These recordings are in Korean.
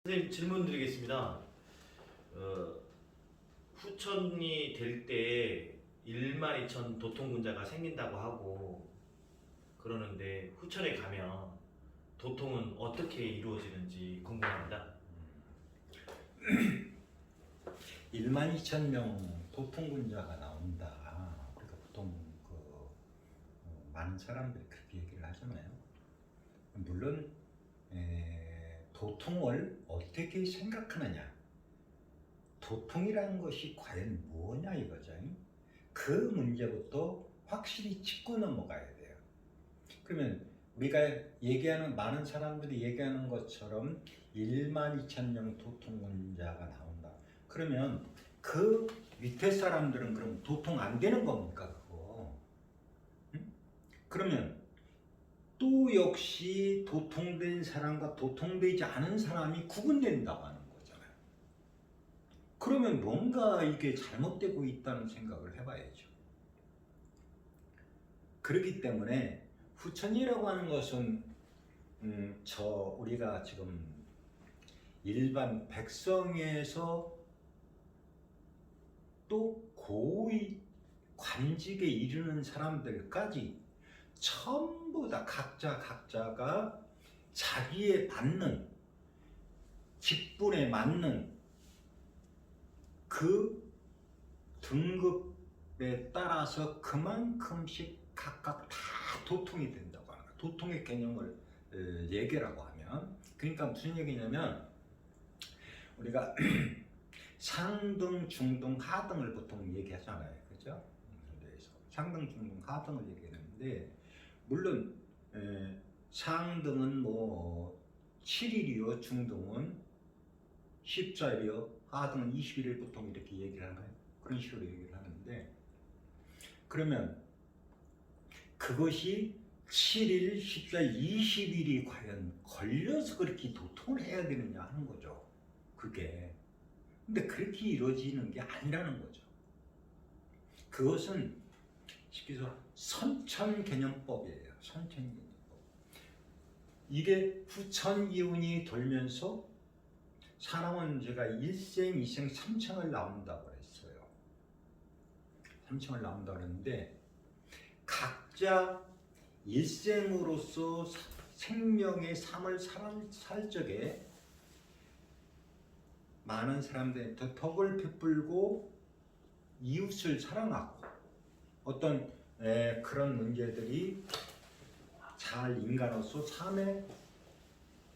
선생님 질문 드리겠습니다. 후천이 될 때 12,000 도통군자가 생긴다고 하고 그러는데 후천에 가면 도통은 어떻게 이루어지는지 궁금합니다. 12,000명 도통군자가 나온다. 그러니까 보통 많은 사람들이 그렇게 얘기를 하잖아요. 물론 도통을 어떻게 생각하느냐, 도통이라는 것이 과연 뭐냐 이거죠. 그 문제부터 확실히 짚고 넘어가야 돼요. 그러면 우리가 얘기하는, 많은 사람들이 얘기하는 것처럼 12,000명 도통군자가 나온다. 그러면 그 밑에 사람들은 그럼 도통 안 되는 겁니까 그거? 응? 그러면 또 역시 도통된 사람과 도통되지 않은 사람이 구분된다고 하는 거잖아요. 그러면 뭔가 이게 잘못되고 있다는 생각을 해봐야죠. 그렇기 때문에 후천이라고 하는 것은 우리가 지금 일반 백성에서 또 고위 관직에 이르는 사람들까지 전부 다 각자가 자기에 맞는 직분에 맞는 그 등급에 따라서 그만큼씩 각각 다 도통이 된다고 하는 거예요. 도통의 개념을 얘기라고 하면, 그러니까 무슨 얘기냐면 우리가 상등, 중등, 하등을 보통 얘기하잖아요. 그죠? 상등, 중등, 하등을 얘기하는데, 물론 상등은 뭐 7일이요, 중등은 14일이요, 하등은 21일 보통 이렇게 얘기를 하는 거예요. 그런 식으로 얘기를 하는데, 그러면 그것이 7일, 14일, 20일이 과연 걸려서 그렇게 도통을 해야 되느냐 하는 거죠. 그게. 근데 그렇게 이루어지는 게 아니라는 거죠. 그것은 쉽게 해서 선천개념법이에요. 선천개념법. 이게 후천이운이 돌면서 사람은 제가 일생, 이생, 삼생을 나온다고 했어요. 삼생을 나온다고 했는데, 각자 일생으로서 생명의 삶을 살 적에 많은 삶들한테 덕을 베풀고 이웃을 사랑하고 어떤 그런 문제들이 잘 인간으로서 삶의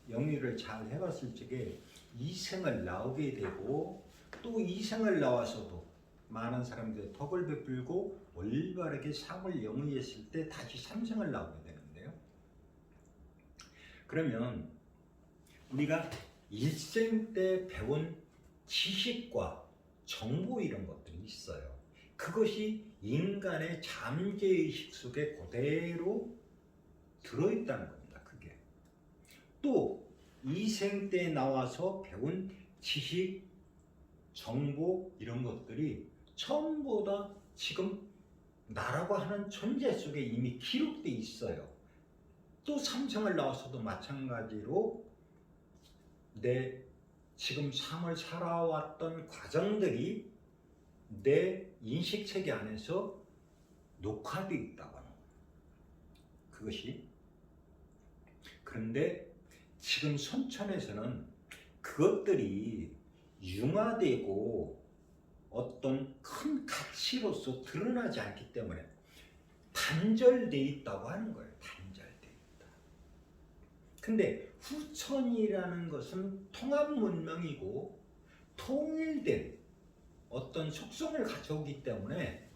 영위를 잘 해봤을 적에 이생을 나오게 되고, 또 이생을 나와서도 많은 사람들의 덕을 베풀고 올바르게 삶을 영위했을 때 다시 삼생을 나오게 되는데요. 그러면 우리가 일생 때 배운 지식과 정보 이런 것들이 있어요. 그것이 인간의 잠재의식 속에 그대로 들어있다는 겁니다. 그게. 또 이생 때 나와서 배운 지식, 정보 이런 것들이 전부 다 지금 나라고 하는 존재 속에 이미 기록되어 있어요. 또 삼생을 나와서도 마찬가지로 내 지금 삶을 살아왔던 과정들이 내 인식체계 안에서 녹화되어 있다고 하는 거예요. 그것이. 그런데 지금 선천에서는 그것들이 융화되고 어떤 큰 가치로서 드러나지 않기 때문에 단절되어 있다고 하는 거예요. 단절되어 있다. 근데 후천이라는 것은 통합 문명이고 통일된 어떤 속성을 가져오기 때문에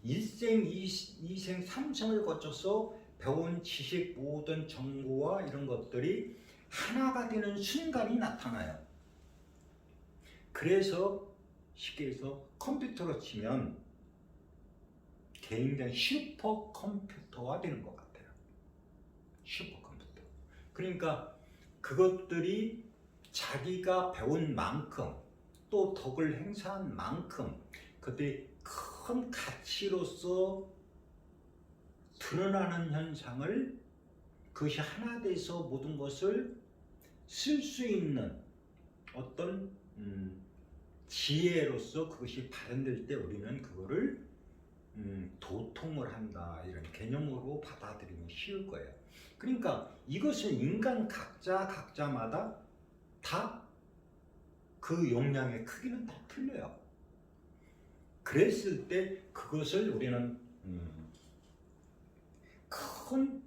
일생, 이생, 삼생을 거쳐서 배운 지식, 모든 정보와 이런 것들이 하나가 되는 순간이 나타나요. 그래서 쉽게 해서 컴퓨터로 치면 굉장히 슈퍼컴퓨터가 되는 것 같아요. 슈퍼컴퓨터. 그러니까 그것들이 자기가 배운 만큼 또 덕을 행사한 만큼 그들이 큰 가치로서 드러나는 현상을, 그것이 하나 돼서 모든 것을 쓸 수 있는 어떤 지혜로서 그것이 발현될 때 우리는 그거를 도통을 한다 이런 개념으로 받아들이면 쉬울 거예요. 그러니까 이것은 인간 각자마다 다 그 용량의 크기는 다 틀려요. 그랬을 때 그것을 우리는 큰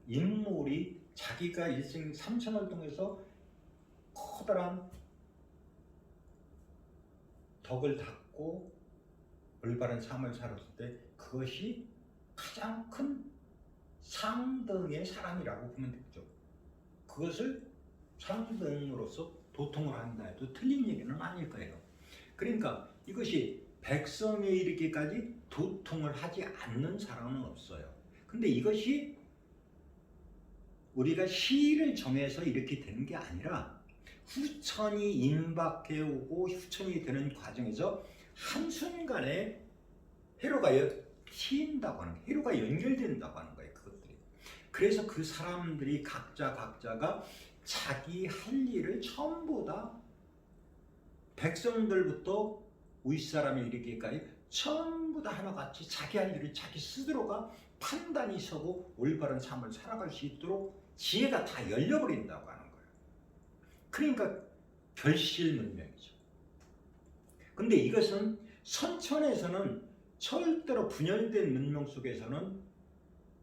인물이 자기가 일생 삼생을 통해서 커다란 덕을 닦고 올바른 삶을 살았을 때 그것이 가장 큰 상등의 사람이라고 보면 되죠. 그것을 상등으로서 도통을 한다 해도 틀린 얘기는 아닐 거예요. 그러니까 이것이 백성에 이르기까지 도통을 하지 않는 사람은 없어요. 근데 이것이 우리가 시를 정해서 이렇게 되는 게 아니라 후천이 임박해 오고 후천이 되는 과정에서 한순간에 회로가 튀인다고 하는 거예요. 회로가 연결된다고 하는 거예요. 그것들이. 그래서 그 사람들이 각자가 자기 할 일을 전부 다 백성들부터 윗사람이 이르기까지 전부 다 하나같이 자기 할 일을 자기 스스로가 판단이 서고 올바른 삶을 살아갈 수 있도록 지혜가 다 열려버린다고 하는 거예요. 그러니까 결실문명이죠. 근데 이것은 선천에서는 절대로 분열된 문명 속에서는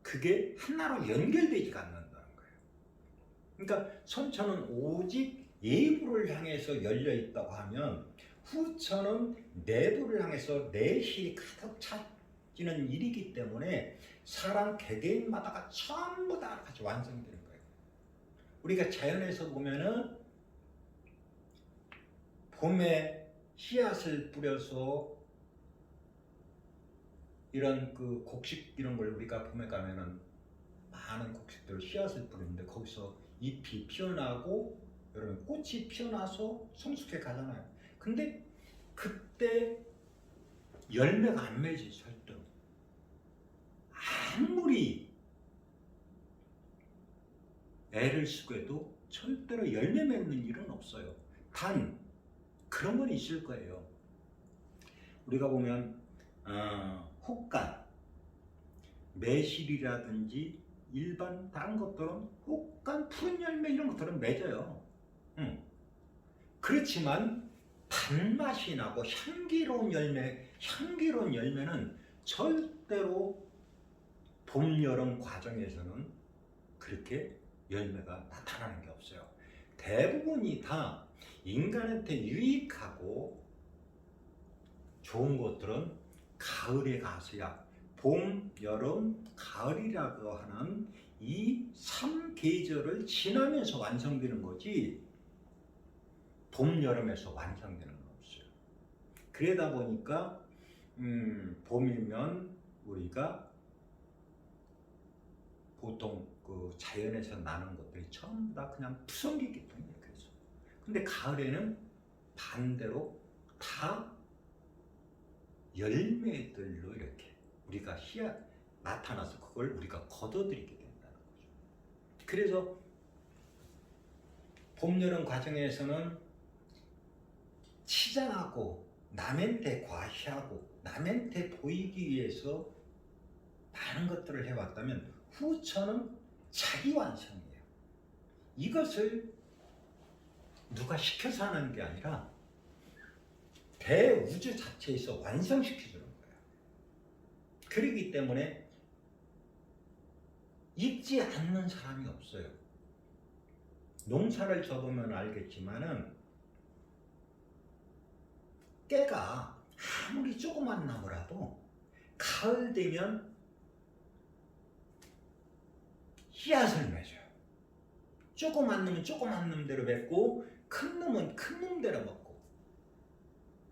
그게 하나로 연결되지가 않는다는 거예요. 그러니까 선천은 오직 예부를 향해서 열려 있다고 하면 후천은 내부를 향해서 내실이 가득 차지는 일이기 때문에 사람 개개인마다가 전부 다 같이 완성되는 거예요. 우리가 자연에서 보면은 봄에 씨앗을 뿌려서 이런 그 곡식 이런 걸 우리가 봄에 가면은 많은 곡식들 씨앗을 뿌리는데 거기서 잎이 피어나고 여러분 꽃이 피어나서 성숙해 가잖아요. 근데 그때 열매가 안 맺지 절대로. 아무리 애를 쓰고 해도 절대로 열매 맺는 일은 없어요. 단 그런 건 있을 거예요. 우리가 보면 혹간, 매실이라든지 일반 다른 것들은 혹간 푸른 열매 이런 것들은 맺어요. 그렇지만 단맛이 나고 향기로운 열매는 절대로 봄, 여름 과정에서는 그렇게 열매가 나타나는 게 없어요. 대부분이 다 인간한테 유익하고 좋은 것들은 가을에 가서야 봄, 여름, 가을이라고 하는 이 3계절을 지나면서 완성되는 거지 봄, 여름에서 완성되는 건 없어요. 그러다 보니까 봄이면 우리가 보통 그 자연에서 나는 것들이 전부 다 그냥 푸성기기 때문에 그래서. 근데 가을에는 반대로 다 열매들로 이렇게 우리가 씨앗 나타나서 그걸 우리가 걷어들이게 된다는 거죠. 그래서 봄, 여름 과정에서는 치장하고 남한테 과시하고 남한테 보이기 위해서 많은 것들을 해왔다면 후천은 자기 완성이에요. 이것을 누가 시켜서 하는 게 아니라 대우주 자체에서 완성시켜주는 거예요. 그렇기 때문에 잊지 않는 사람이 없어요. 농사를 접으면 알겠지만은 깨가 아무리 조그만 나무라도 가을 되면 씨앗을 맺어요. 조그만 놈은 조그만 놈대로 맺고 큰 놈은 큰 놈대로 먹고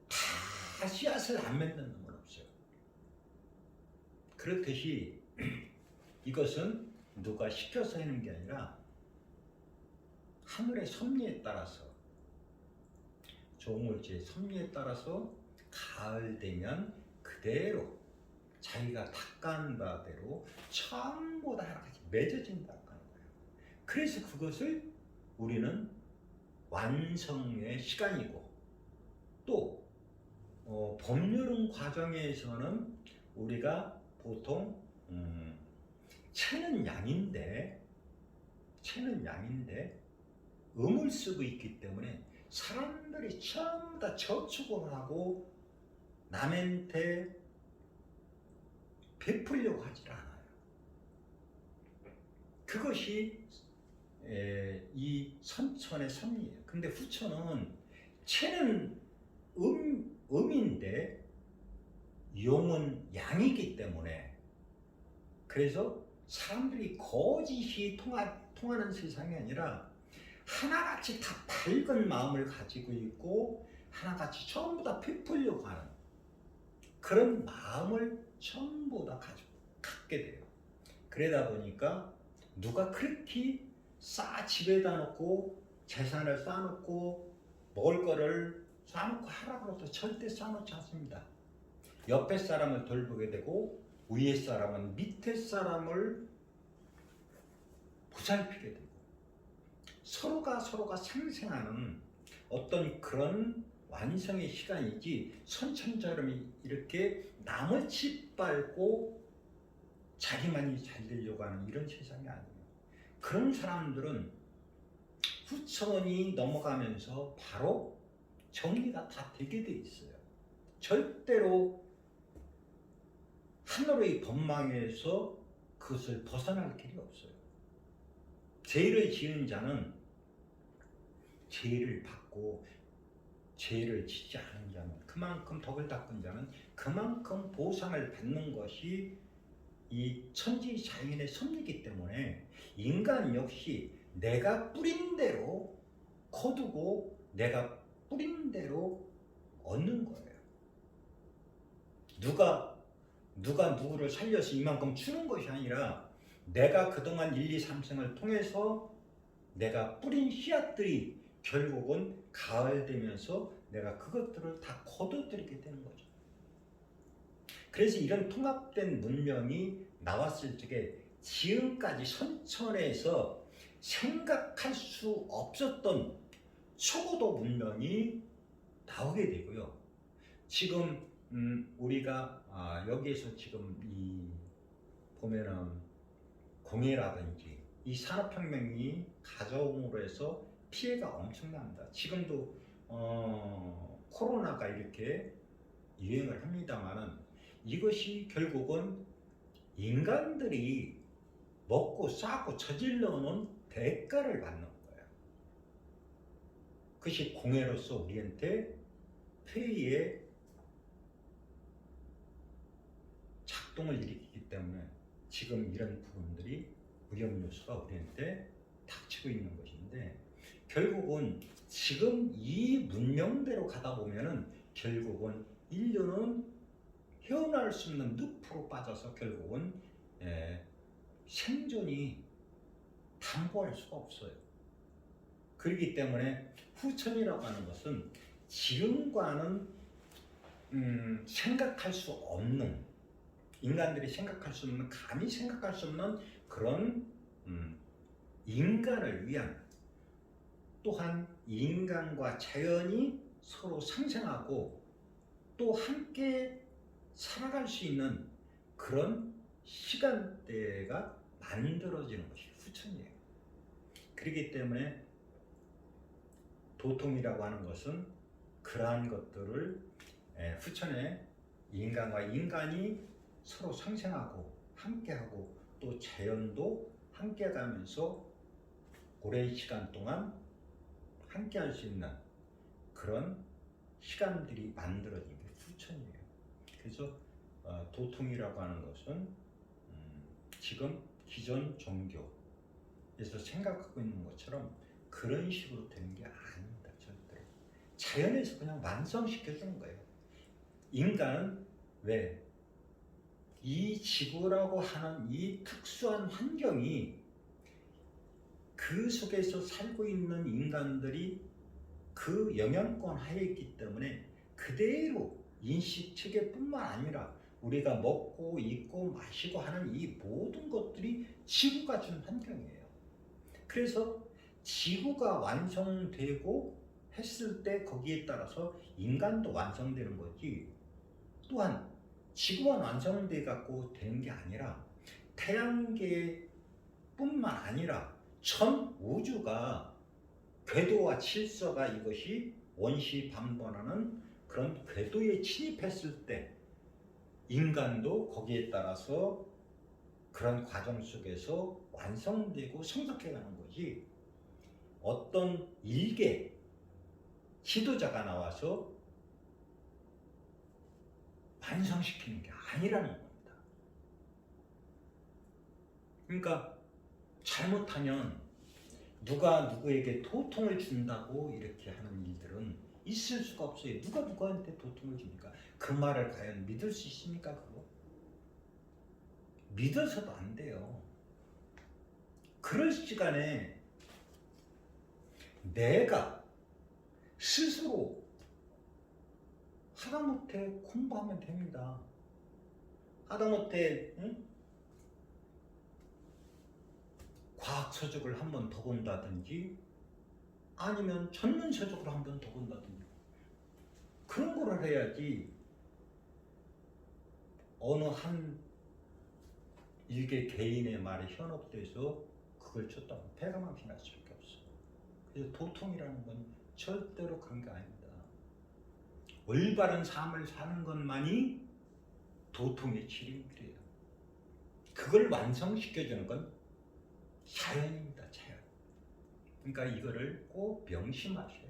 다 씨앗을 안 맺는 놈은 없어요. 그렇듯이 이것은 누가 시켜서 하는 게 아니라 하늘의 섭리에 따라서 조물주의 섭리에 따라서 가을 되면 그대로 자기가 닦아낸 바대로 전부 다 하나같이 맺어진다고 하는 거예요. 그래서 그것을 우리는 완성의 시간이고 또 법률은 과정에서는 우리가 보통 채는 양인데 음을 쓰고 있기 때문에 사람들이 전부 다 저축을 하고 남한테 베풀려고 하질 않아요. 그것이 이 선천의 섭리예요. 근데 후천은 채는 음인데 용은 양이기 때문에 그래서 사람들이 거짓이 통하는 세상이 아니라 하나같이 다 밝은 마음을 가지고 있고 하나같이 전부 다 베풀려고 하는 그런 마음을 전부 다 갖게 돼요. 그러다 보니까 누가 그렇게 집에다 놓고 재산을 쌓아놓고 먹을 거를 쌓아놓고 하라고 해도 절대 쌓아놓지 않습니다. 옆에 사람을 돌보게 되고 위에 사람은 밑에 사람을 보살피게 되고 서로가 상생하는 어떤 그런 완성의 시간이지 선천처럼 이렇게 남을 짓밟고 자기만이 잘 되려고 하는 이런 세상이 아니에요. 그런 사람들은 후천이 넘어가면서 바로 정리가 다 되게 돼 있어요. 절대로 하늘의 법망에서 그것을 벗어날 길이 없어요. 죄를 지은 자는 죄를 받고 죄를 짓지 않은 자는 그만큼 덕을 닦은 자는 그만큼 보상을 받는 것이 이 천지자연의 섭리이기 때문에 인간 역시 내가 뿌린 대로 거두고 내가 뿌린 대로 얻는 거예요. 누가 누구를 살려서 이만큼 주는 것이 아니라 내가 그동안 1, 2, 3생을 통해서 내가 뿌린 씨앗들이 결국은 가을 되면서 내가 그것들을 다 거둬들이게 되는 거죠. 그래서 이런 통합된 문명이 나왔을 적에 지금까지 선천에서 생각할 수 없었던 초고도 문명이 나오게 되고요. 지금 우리가 여기에서 지금 이 보면은 공해라든지 이 산업혁명이 가져옴으로 해서 피해가 엄청납니다. 지금도 코로나가 이렇게 유행을 합니다만은 이것이 결국은 인간들이 먹고 싸고 저질러 놓은 대가를 받는 거예요. 그것이 공해로서 우리한테 폐의 작동을 일으키기 때문에 지금 이런 부분들이 위험 요소가 우리한테 닥치고 있는 것인데 결국은 지금 이 문명대로 가다 보면은 결국은 인류는 헤어나올 수 없는 늪으로 빠져서 결국은 생존이 담보할 수가 없어요. 그렇기 때문에 후천이라고 하는 것은 지금과는 생각할 수 없는 인간들이 생각할 수 없는 감히 생각할 수 없는 그런 인간을 위한 또한 인간과 자연이 서로 상생하고 또 함께 살아갈 수 있는 그런 시간대가 만들어지는 것이 후천이에요. 그렇기 때문에 도통이라고 하는 것은 그러한 것들을 후천에 인간과 인간이 서로 상생하고 함께하고 또 자연도 함께 가면서 오랜 시간 동안 함께 할 수 있는 그런 시간들이 만들어진 게 후천이에요. 그래서 도통이라고 하는 것은 지금 기존 종교에서 생각하고 있는 것처럼 그런 식으로 되는 게 아닙니다. 절대로. 자연에서 그냥 완성시켜주는 거예요. 인간은 왜? 이 지구라고 하는 이 특수한 환경이 그 속에서 살고 있는 인간들이 그 영향권 하에 있기 때문에 그대로 인식체계뿐만 아니라 우리가 먹고 입고 마시고 하는 이 모든 것들이 지구가 준 환경이에요. 그래서 지구가 완성되고 했을 때 거기에 따라서 인간도 완성되는 거지. 또한 지구만 완성돼 갖고 되는 게 아니라 태양계뿐만 아니라 전 우주가 궤도와 질서가 이것이 원시 반번하는 그런 궤도에 침입했을 때 인간도 거기에 따라서 그런 과정 속에서 완성되고 성숙해가는 거지. 어떤 일개 지도자가 나와서 완성시키는 게 아니라는 겁니다. 그러니까 잘못하면 누가 누구에게 도통을 준다고 이렇게 하는 일들은 있을 수가 없어요. 누가 누구한테 도통을 줍니까? 그 말을 과연 믿을 수 있습니까? 그거? 믿어서도 안 돼요. 그럴 시간에 내가 스스로 하다못해 공부하면 됩니다. 하다못해 과학 서적을 한 번 더 본다든지 아니면 전문 서적을 한 번 더 본다든지 그런 거를 해야지 어느 한 일개 개인의 말에 현혹돼서 그걸 쳤다고 배가 많이 날 수밖에 없어. 그래서 도통이라는 건 절대로 그런 게 아닙니다. 올바른 삶을 사는 것만이 도통의 치료길이에요. 그걸 완성시켜주는 건 자연입니다. 자연. 그러니까 이거를 꼭 명심하셔야 돼요.